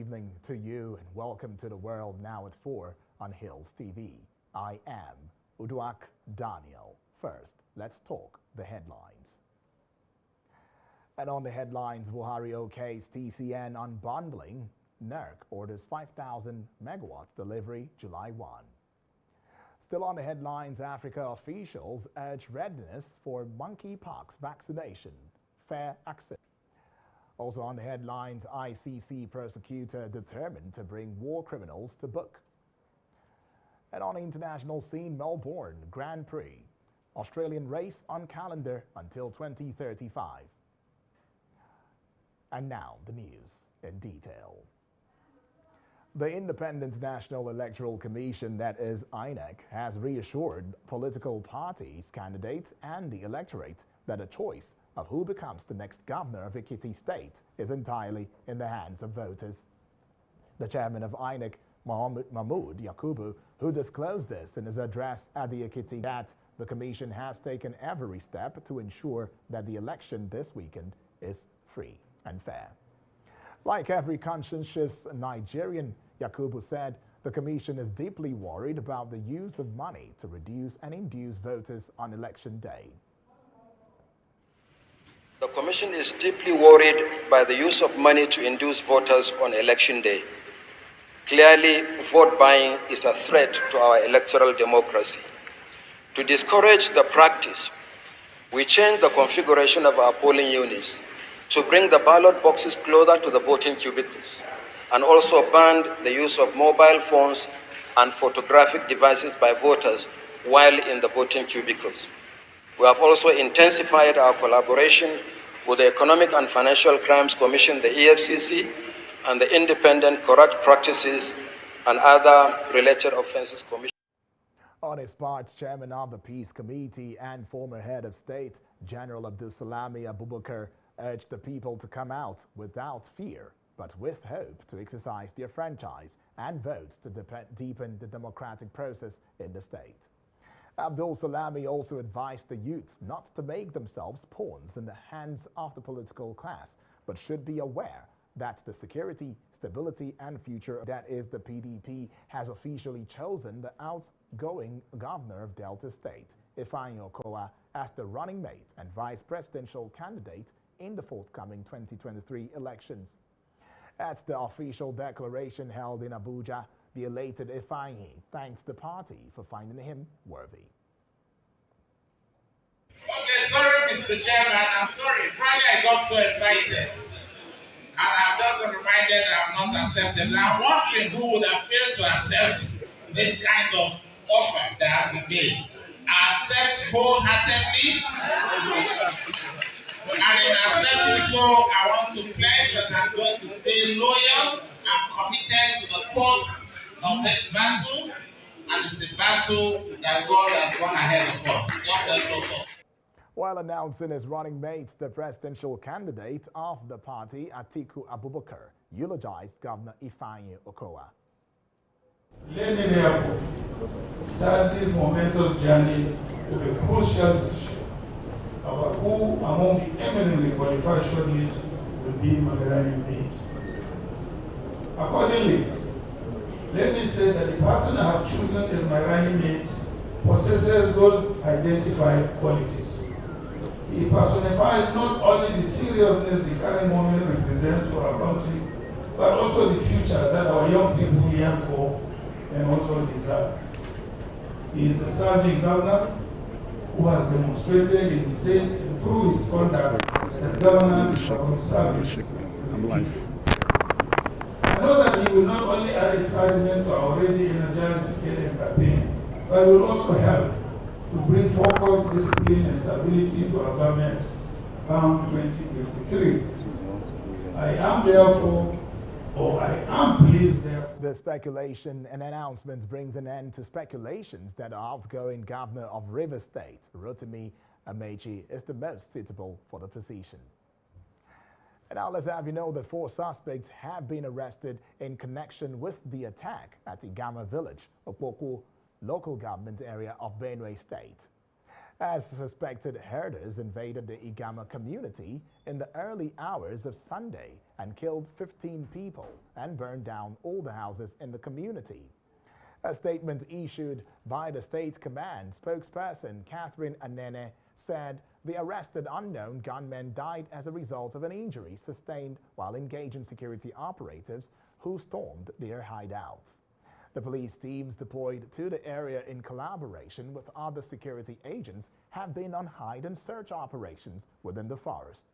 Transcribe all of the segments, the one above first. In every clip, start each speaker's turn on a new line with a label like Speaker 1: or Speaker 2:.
Speaker 1: evening to you and welcome to the World Now at 4 on Hills TV. I am Uduak Daniel. First, let's talk the headlines. And on the headlines, Buhari okays TCN unbundling. NERC orders 5,000 megawatts delivery July 1. Still on the headlines, Africa officials urge readiness for monkeypox vaccination. Fair access. Also on the headlines, ICC prosecutor determined to bring war criminals to book. And on the international scene, Melbourne Grand Prix. Australian race on calendar until 2035. And now the news in detail. The Independent National Electoral Commission, that is INEC, has reassured political parties, candidates and the electorate that a choice of who becomes the next governor of Ekiti State is entirely in the hands of voters. The chairman of INEC, Mahmood Yakubu, who disclosed this in his address at the Ekiti, that the commission has taken every step to ensure that the election this weekend is free and fair. Like every conscientious Nigerian, Yakubu said the commission is deeply worried about the use of money to reduce and induce voters on election day.
Speaker 2: The Commission is deeply worried by the use of money to induce voters on election day. Clearly, vote buying is a threat to our electoral democracy. To discourage the practice, we changed the configuration of our polling units to bring the ballot boxes closer to the voting cubicles, and also banned the use of mobile phones and photographic devices by voters while in the voting cubicles. We have also intensified our collaboration with the Economic and Financial Crimes Commission, the EFCC, and the Independent Corrupt Practices and Other Related Offences Commission.
Speaker 1: On his part, chairman of the Peace Committee and former head of state, General Abdulsalami Abubakar, urged the people to come out without fear, but with hope to exercise their franchise and vote to deepen the democratic process in the state. Abdul Salami also advised the youths not to make themselves pawns in the hands of the political class, but should be aware that the security, stability and future, that is the PDP, has officially chosen the outgoing governor of Delta State, Ifeanyi Okowa, as the running mate and vice presidential candidate in the forthcoming 2023 elections. At the official declaration held in Abuja, the elated Ifeanyi thanked the party for finding him worthy.
Speaker 3: Okay, sorry, Mr. Chairman, I'm sorry. Friday I got so excited. And I'm just reminded that I'm not accepted. I'm wondering who would have failed to accept this kind of offer that has been made. I accept wholeheartedly. And in accepting so, I want to pledge that I'm going to stay loyal and committed to the cause of this battle, and it's the battle that God has gone ahead of us. God bless us all.
Speaker 1: While announcing his running mate, the presidential candidate of the party, Atiku Abubakar, eulogized Governor Ifeanyi Okowa.
Speaker 4: Let me therefore start this momentous journey with a crucial decision about who among the eminently qualified shortlists will be my running mate. Accordingly, let me state that the person I have chosen as my running mate possesses those identified qualities. He personifies not only the seriousness the current moment represents for our country, but also the future that our young people yearn for and also deserve. He is a serving governor who has demonstrated in the state and through his conduct that governance is about service to the people. I know that he will not only add excitement to our already energized campaign, but will also help to bring focus, discipline, and stability to our government come 2053. I am pleased therefore.
Speaker 1: The speculation and announcements brings an end to speculations that the outgoing governor of Rivers State, Rotimi Amechi, is the most suitable for the position. And now let's have you know that 4 suspects have been arrested in connection with the attack at Igama village, Okpoko local government area of Benue State. as suspected herders invaded the Igama community in the early hours of Sunday and killed 15 people and burned down all the houses in the community. A statement issued by the state command spokesperson Catherine Anene said the arrested unknown gunmen died as a result of an injury sustained while engaging security operatives who stormed their hideouts. The police teams deployed to the area in collaboration with other security agents have been on hide and search operations within the forest.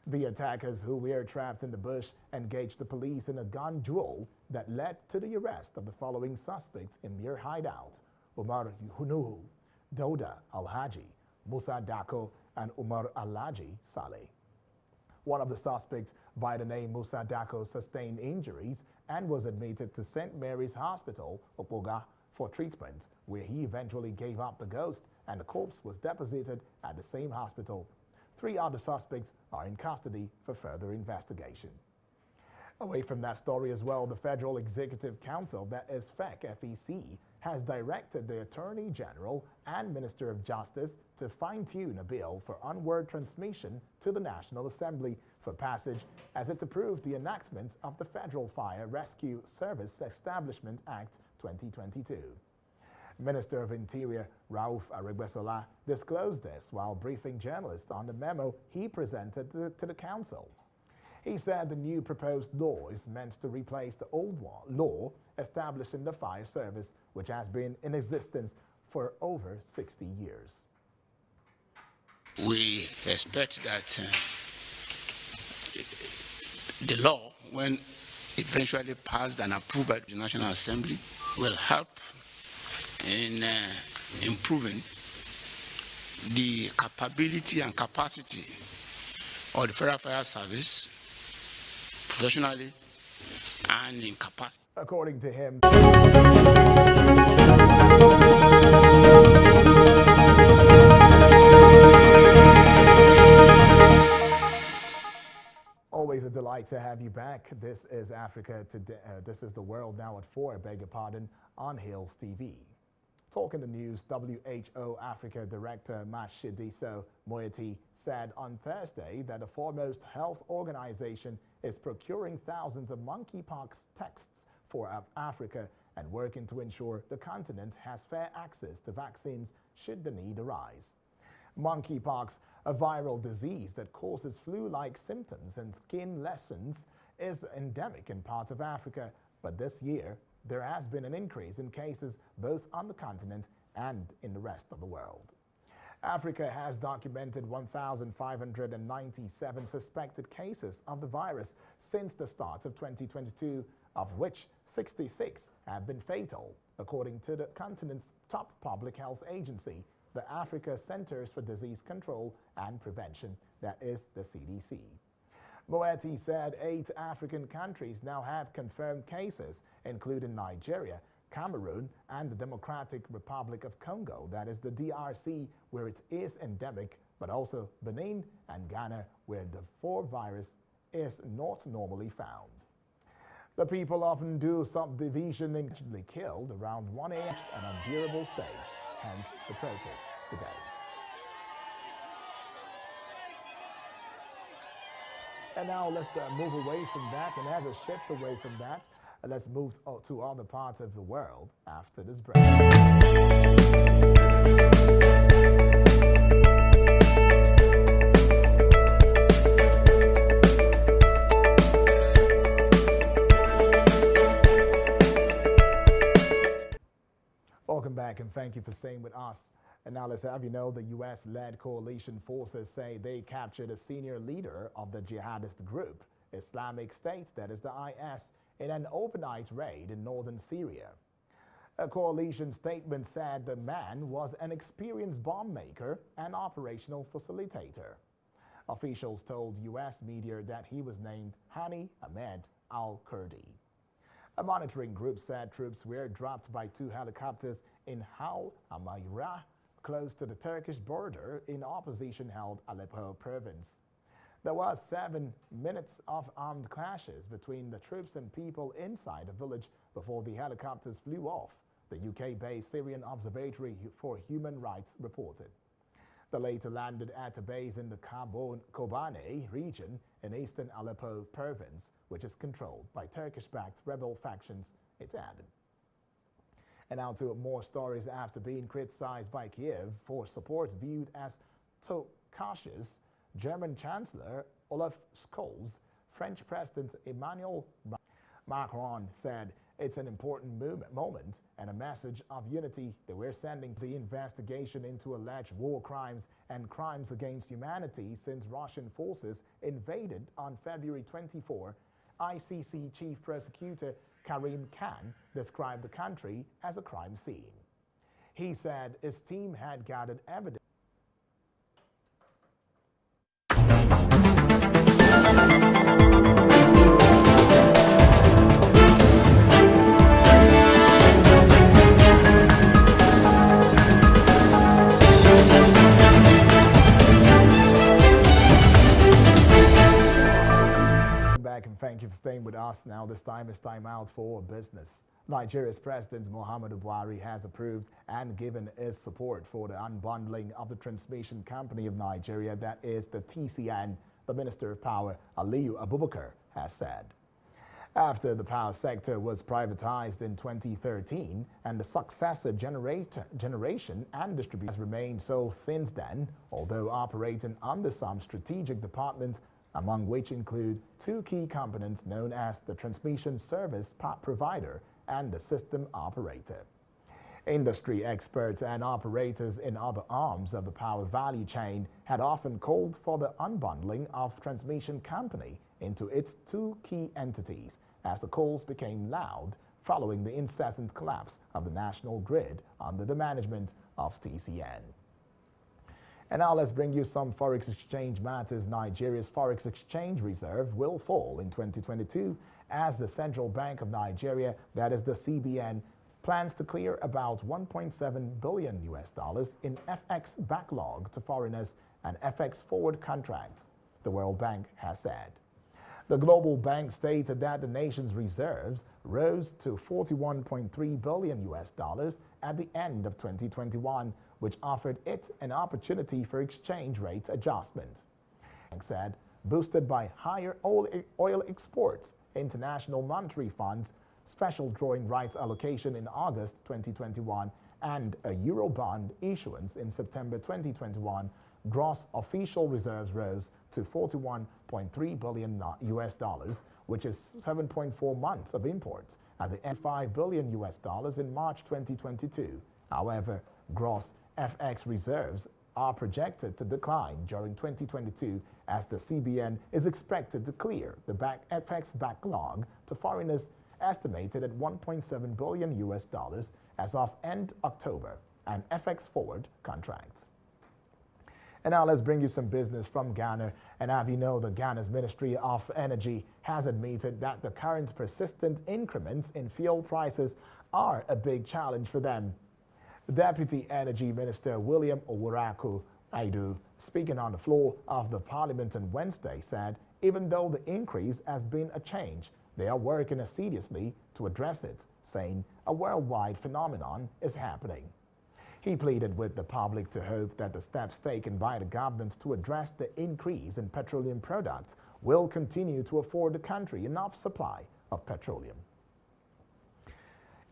Speaker 1: The attackers, who were trapped in the bush, engaged the police in a gun duel that led to the arrest of the following suspects in their hideout: Umar Hunuhu, Dauda Al-Haji, Musa Dako, and Umar Alaji Saleh. One of the suspects, by the name Musa Dako, sustained injuries and was admitted to St. Mary's Hospital, Opoga, for treatment, where he eventually gave up the ghost and the corpse was deposited at the same hospital. 3 other suspects are in custody for further investigation. Away from that story as well, the Federal Executive Council, that is FEC, has directed the Attorney General and Minister of Justice to fine-tune a bill for onward transmission to the National Assembly for passage as it approved the enactment of the Federal Fire Rescue Service Establishment Act 2022. Minister of Interior Rauf Aregbesola disclosed this while briefing journalists on the memo he presented to the Council. He said the new proposed law is meant to replace the old law establishing the fire service, which has been in existence for over 60 years.
Speaker 5: We expect that the law, when eventually passed and approved by the National Assembly, will help in improving the capability and capacity of the Federal Fire Service professionally and in capacity.
Speaker 1: According to him, always a delight to have you back. This is Africa Today. This is The World Now at 4, beg your pardon, on Hills TV. Talking the news, WHO Africa Director Matshidiso Moeti said on Thursday that the foremost health organization is procuring thousands of monkeypox tests for Africa and working to ensure the continent has fair access to vaccines should the need arise. Monkeypox, a viral disease that causes flu-like symptoms and skin lesions, is endemic in parts of Africa, but this year there has been an increase in cases both on the continent and in the rest of the world. Africa has documented 1,597 suspected cases of the virus since the start of 2022, of which 66 have been fatal, according to the continent's top public health agency, the Africa Centers for Disease Control and Prevention, that is the CDC. Moeti said 8 African countries now have confirmed cases, including Nigeria, Cameroon, and the Democratic Republic of Congo, that is the DRC, where it is endemic, but also Benin and Ghana, where the virus is not normally found. The people of Ndu subdivision allegedly killed around 1 an unbearable stage, hence the protest today. And now let's move away from that, and as a shift away from that, let's move to other parts of the world after this break. Welcome back and thank you for staying with us. And now let's have you know the U.S.-led coalition forces say they captured a senior leader of the jihadist group, Islamic State, that is the IS, in an overnight raid in northern Syria. A coalition statement said the man was an experienced bomb maker and operational facilitator. Officials told U.S. media that he was named Hani Ahmed al-Kurdi. A monitoring group said troops were dropped by 2 helicopters in Hal Amayra, close to the Turkish border in opposition-held Aleppo province. There was 7 minutes of armed clashes between the troops and people inside the village before the helicopters flew off, the UK-based Syrian Observatory for Human Rights reported. The later landed at a base in the Kobane region in eastern Aleppo province, which is controlled by Turkish-backed rebel factions, it added. And now to more stories. After being criticized by Kiev for support viewed as too cautious, German Chancellor Olaf Scholz, French President Emmanuel Macron said it's an important moment and a message of unity that we're sending to the investigation into alleged war crimes and crimes against humanity since Russian forces invaded on February 24. ICC Chief Prosecutor Karim Khan described the country as a crime scene. He said his team had gathered evidence. And thank you for staying with us. Now this time is time out for business. Nigeria's President Muhammadu Buhari has approved and given his support for the unbundling of the transmission company of Nigeria, that is the TCN, the Minister of Power Aliyu Abubakar has said. After the power sector was privatized in 2013 and the successor generation and distribution has remained so since then, although operating under some strategic departments, among which include two key components known as the transmission service provider and the system operator. Industry experts and operators in other arms of the power value chain had often called for the unbundling of transmission company into its two key entities as the calls became loud following the incessant collapse of the national grid under the management of TCN. And now let's bring you some forex exchange matters. Nigeria's forex exchange reserve will fall in 2022 as the Central Bank of Nigeria, that is the CBN, plans to clear about $1.7 billion in FX backlog to foreigners and FX forward contracts, the World Bank has said. The global bank stated that the nation's reserves rose to $41.3 billion at the end of 2021, which offered it an opportunity for exchange rate adjustment. The bank said, boosted by higher oil exports, international monetary funds, special drawing rights allocation in August 2021, and a Eurobond issuance in September 2021, gross official reserves rose to $41.3 billion, which is 7.4 months of imports, at the end $5 billion in March 2022. However, gross FX reserves are projected to decline during 2022 as the CBN is expected to clear the FX backlog to foreigners estimated at $1.7 billion as of end October and FX forward contracts. And now let's bring you some business from Ghana. And have you know that Ghana's Ministry of Energy has admitted that the current persistent increments in fuel prices are a big challenge for them. Deputy Energy Minister William Owuraku Aidu, speaking on the floor of the Parliament on Wednesday, said even though the increase has been a change, they are working assiduously to address it, saying a worldwide phenomenon is happening. He pleaded with the public to hope that the steps taken by the government to address the increase in petroleum products will continue to afford the country enough supply of petroleum.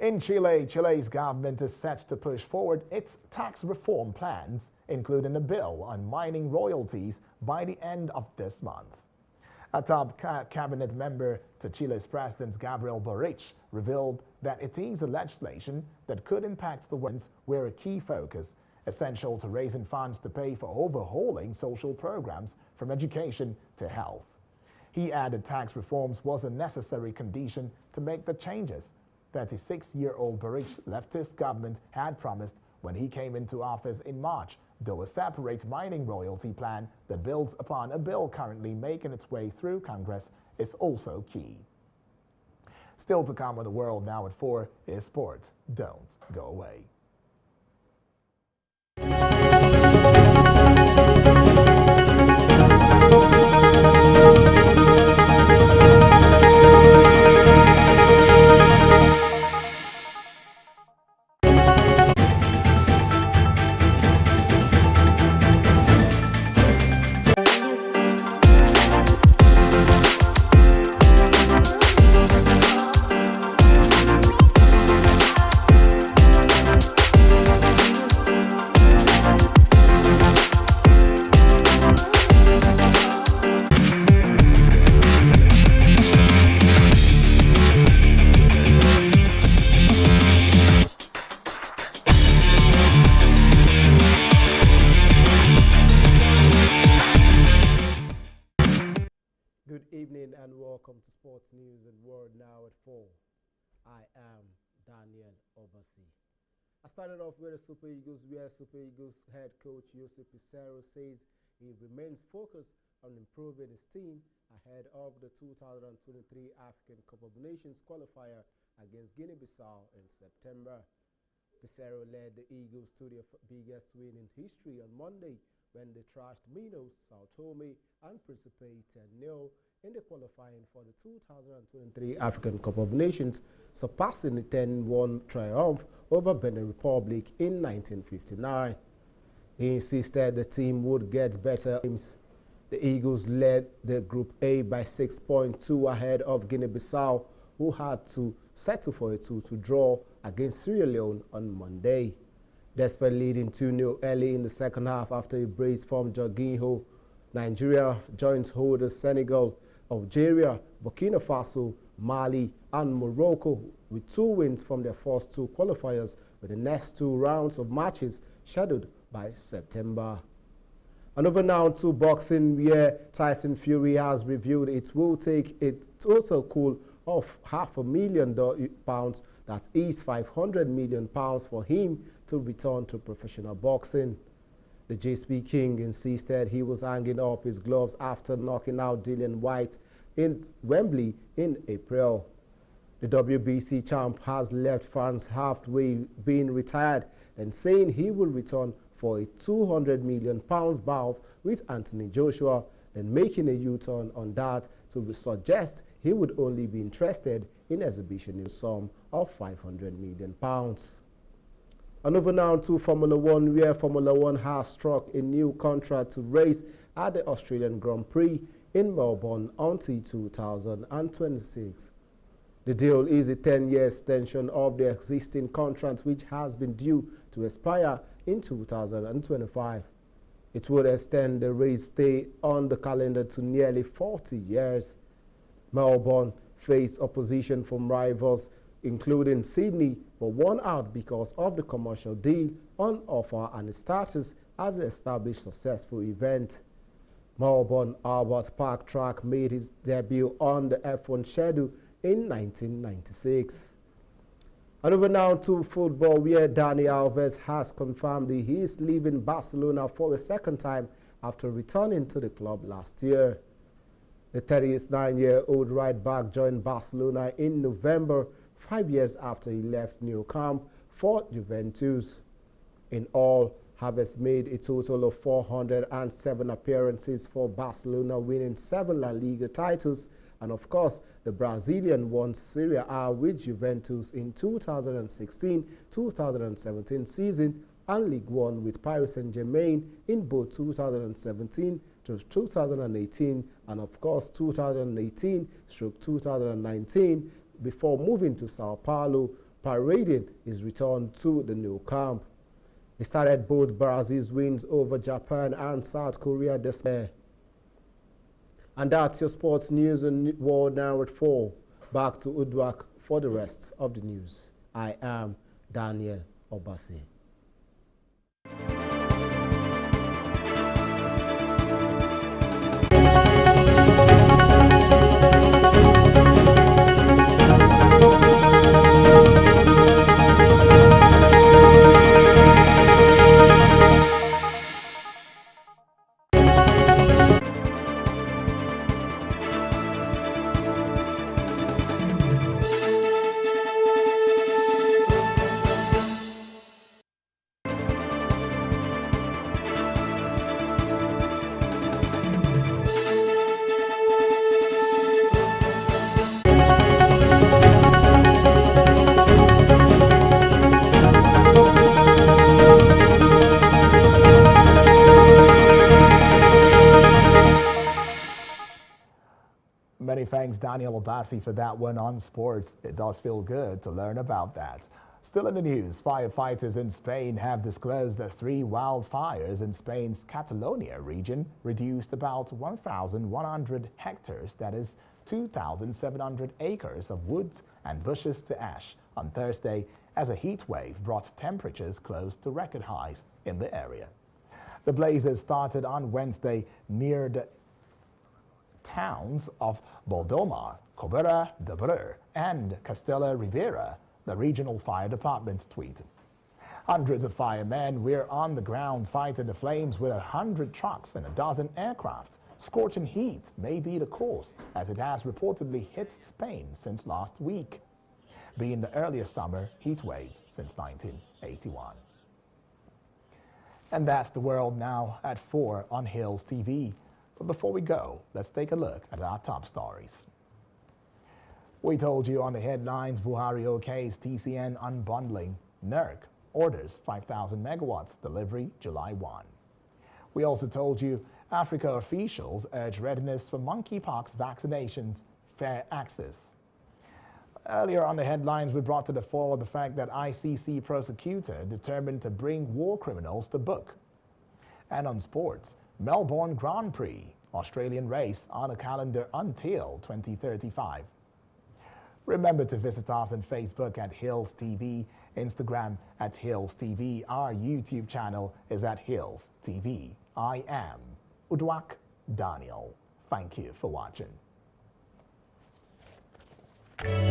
Speaker 1: In Chile, Chile's government is set to push forward its tax reform plans, including a bill on mining royalties, by the end of this month. A top cabinet member to Chile's President Gabriel Boric revealed that it is a legislation that could impact the ones where a key focus, essential to raising funds to pay for overhauling social programs from education to health. He added tax reforms was a necessary condition to make the changes 36-year-old Boric's leftist government had promised when he came into office in March, though a separate mining royalty plan that builds upon a bill currently making its way through Congress is also key. Still to come on The World Now at 4 is sports. Don't go away.
Speaker 6: News and World Now at 4. I am Daniel Obasi. I started off with the Super Eagles, where Super Eagles head coach Jose Pizarro says he remains focused on improving his team ahead of the 2023 African Cup of Nations qualifier against Guinea-Bissau in September. Pizarro led the Eagles to their biggest win in history on Monday when they trashed Minos, Sao Tome, and Principe 10-0 in the qualifying for the 2023 African Cup of Nations, surpassing the 10-1 triumph over Benin Republic in 1959. He insisted the team would get better games. The Eagles led the Group A by 6 points, 2 ahead of Guinea-Bissau, who had to settle for a 2-2 draw against Sierra Leone on Monday. Despite leading 2-0 early in the second half after a brace from Jorginho, Nigeria joined holders Senegal, Algeria, Burkina Faso, Mali, and Morocco with 2 wins from their first 2 qualifiers, with the next 2 rounds of matches scheduled by September. And over now to boxing, where Tyson Fury has revealed it will take a total cool of £500,000, that is £500 million for him to return to professional boxing. The JSP King insisted he was hanging up his gloves after knocking out Dillian White in Wembley in April. The WBC champ has left fans halfway being retired and saying he will return for a £200 million bout with Anthony Joshua, and making a U-turn on that to suggest he would only be interested in exhibition in sum of £500 million. And over now to Formula One, where Formula One has struck a new contract to race at the Australian Grand Prix in Melbourne until 2026. The deal is a 10-year extension of the existing contract, which has been due to expire in 2025. It would extend the race stay on the calendar to nearly 40 years. Melbourne faced opposition from rivals including Sydney, but won out because of the commercial deal on offer and its status as an established successful event. Melbourne Albert Park track made his debut on the F1 schedule in 1996. And over now to football, where Dani Alves has confirmed that he is leaving Barcelona for a second time after returning to the club last year. The 39-year-old right-back joined Barcelona in November, 5 years after he left Nou Camp for Juventus. In all, Alves made a total of 407 appearances for Barcelona, winning 7 La Liga titles. And of course, the Brazilian won Serie A with Juventus in 2016-2017 season and Ligue 1 with Paris Saint-Germain in both 2017 to 2018 and of course 2018-2019 before moving to Sao Paulo, parading his return to the Nou Camp. He started both Brazil's wins over Japan and South Korea this year. And that's your sports news and World Now at 4. Back to Udwak for the rest of the news. I am Daniel Obasi.
Speaker 1: Many thanks, Daniel Obasi, for that one on sports. It does feel good to learn about that. Still in the news, firefighters in Spain have disclosed that 3 wildfires in Spain's Catalonia region reduced about 1,100 hectares, that is 2,700 acres of woods and bushes to ash on Thursday as a heat wave brought temperatures close to record highs in the area. The blazes started on Wednesday near the towns of Baldomar, Cobera de Breu and Castella Ribera, the regional fire department tweeted. Hundreds of firemen were on the ground fighting the flames with 100 trucks and a dozen aircraft. Scorching heat may be the cause, as it has reportedly hit Spain since last week, being the earliest summer heat wave since 1981. And that's the world now at 4 on Hills TV. But before we go, let's take a look at our top stories. We told you on the headlines, Buhari OK's TCN unbundling. NERC orders 5,000 megawatts delivery July 1. We also told you Africa officials urge readiness for monkeypox vaccinations, fair access. Earlier on the headlines, we brought to the fore the fact that ICC prosecutor determined to bring war criminals to book. And on sports, Melbourne Grand Prix, Australian race on a calendar until 2035. Remember to visit us on Facebook at Hills TV, Instagram at Hills TV. Our YouTube channel is at Hills TV. I am Udwak Daniel. Thank you for watching.